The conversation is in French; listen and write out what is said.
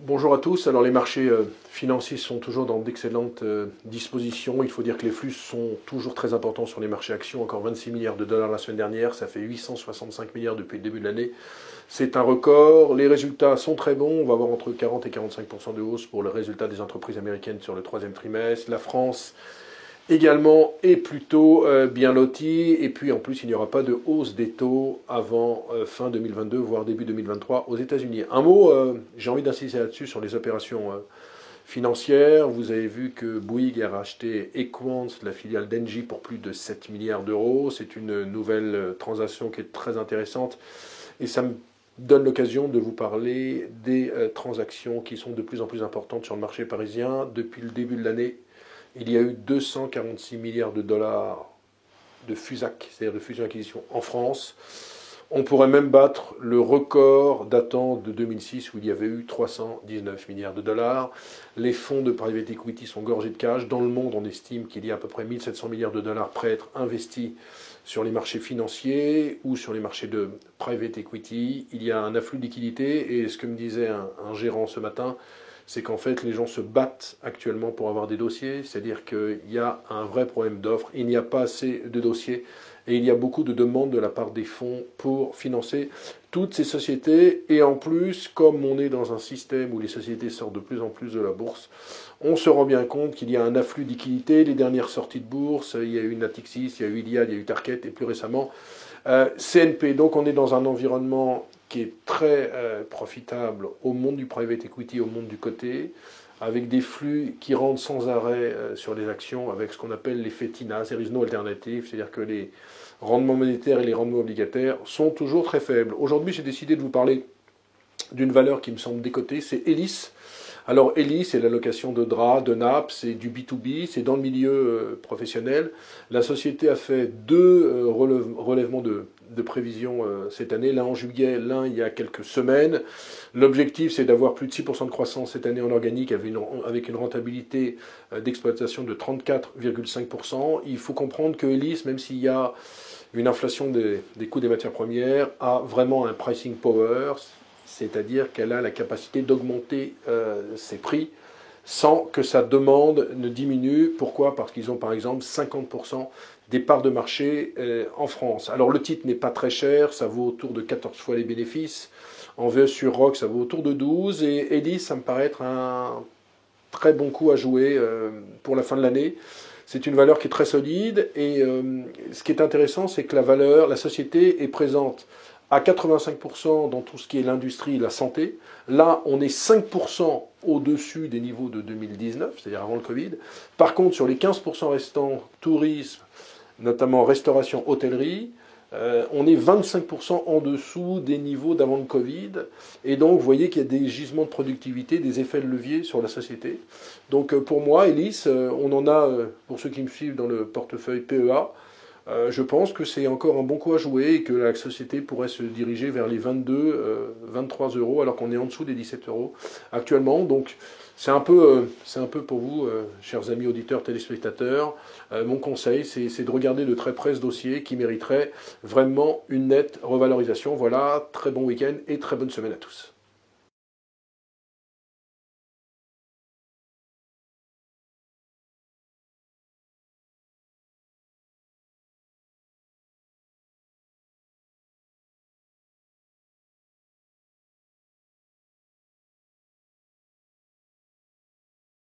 Bonjour à tous. Alors les marchés financiers sont toujours dans d'excellentes dispositions. Il faut dire que les flux sont toujours très importants sur les marchés actions. Encore 26 milliards de dollars la semaine dernière. Ça fait 865 milliards depuis le début de l'année. C'est un record. Les résultats sont très bons. On va avoir entre 40 et 45% de hausse pour le résultat des entreprises américaines sur le troisième trimestre. La France également est plutôt bien lotie. Et puis en plus, il n'y aura pas de hausse des taux avant fin 2022, voire début 2023 aux États-Unis. Un mot, j'ai envie d'insister là-dessus sur les opérations financières. Vous avez vu que Bouygues a racheté Equans, la filiale d'Engie, pour plus de 7 milliards d'euros. C'est une nouvelle transaction qui est très intéressante. Et ça me donne l'occasion de vous parler des transactions qui sont de plus en plus importantes sur le marché parisien. Depuis le début de l'année, il y a eu 246 milliards de dollars de FUSAC, c'est-à-dire de fusion-acquisition en France. On pourrait même battre le record datant de 2006 où il y avait eu 319 milliards de dollars. Les fonds de private equity sont gorgés de cash. Dans le monde, on estime qu'il y a à peu près 1700 milliards de dollars prêts à être investis sur les marchés financiers ou sur les marchés de private equity. Il y a un afflux de liquidités et ce que me disait un gérant ce matin, c'est qu'en fait, les gens se battent actuellement pour avoir des dossiers, c'est-à-dire qu'il y a un vrai problème d'offre, il n'y a pas assez de dossiers, et il y a beaucoup de demandes de la part des fonds pour financer toutes ces sociétés, et en plus, comme on est dans un système où les sociétés sortent de plus en plus de la bourse, on se rend bien compte qu'il y a un afflux de liquidités. Les dernières sorties de bourse, il y a eu Natixis, il y a eu Iliad, il y a eu Tarkett, et plus récemment, CNP. Donc on est dans un environnement qui est très profitable au monde du private equity, au monde du coté, avec des flux qui rentrent sans arrêt sur les actions, avec ce qu'on appelle l'effet TINA, there is no alternative, c'est-à-dire que les rendements monétaires et les rendements obligataires sont toujours très faibles. Aujourd'hui, j'ai décidé de vous parler d'une valeur qui me semble décotée, c'est Elis. Alors Elis, c'est la location de draps, de nappes, c'est du B2B, c'est dans le milieu professionnel. La société a fait deux relèvements de prévisions cette année, l'un en juillet, l'un il y a quelques semaines. L'objectif, c'est d'avoir plus de 6% de croissance cette année en organique avec une rentabilité d'exploitation de 34,5%. Il faut comprendre que Elis, même s'il y a une inflation des coûts des matières premières, a vraiment un pricing power, c'est-à-dire qu'elle a la capacité d'augmenter ses prix sans que sa demande ne diminue. Pourquoi ? Parce qu'ils ont par exemple 50% des parts de marché en France. Alors le titre n'est pas très cher, ça vaut autour de 14 fois les bénéfices. En VE sur ROC, ça vaut autour de 12. Et Elis, ça me paraît être un très bon coup à jouer pour la fin de l'année. C'est une valeur qui est très solide. Et ce qui est intéressant, c'est que la société est présente à 85% dans tout ce qui est l'industrie et la santé. Là, on est 5% au-dessus des niveaux de 2019, c'est-à-dire avant le Covid. Par contre, sur les 15% restants, tourisme, notamment restauration, hôtellerie, on est 25% en dessous des niveaux d'avant le Covid. Et donc, vous voyez qu'il y a des gisements de productivité, des effets de levier sur la société. Donc, pour moi, Elis, on en a, pour ceux qui me suivent dans le portefeuille PEA, je pense que c'est encore un bon coup à jouer et que la société pourrait se diriger vers les 22, 23 euros, alors qu'on est en dessous des 17 euros actuellement. Donc c'est un peu pour vous, chers amis auditeurs, téléspectateurs, mon conseil, c'est de regarder de très près ce dossier qui mériterait vraiment une nette revalorisation. Voilà, très bon week-end et très bonne semaine à tous.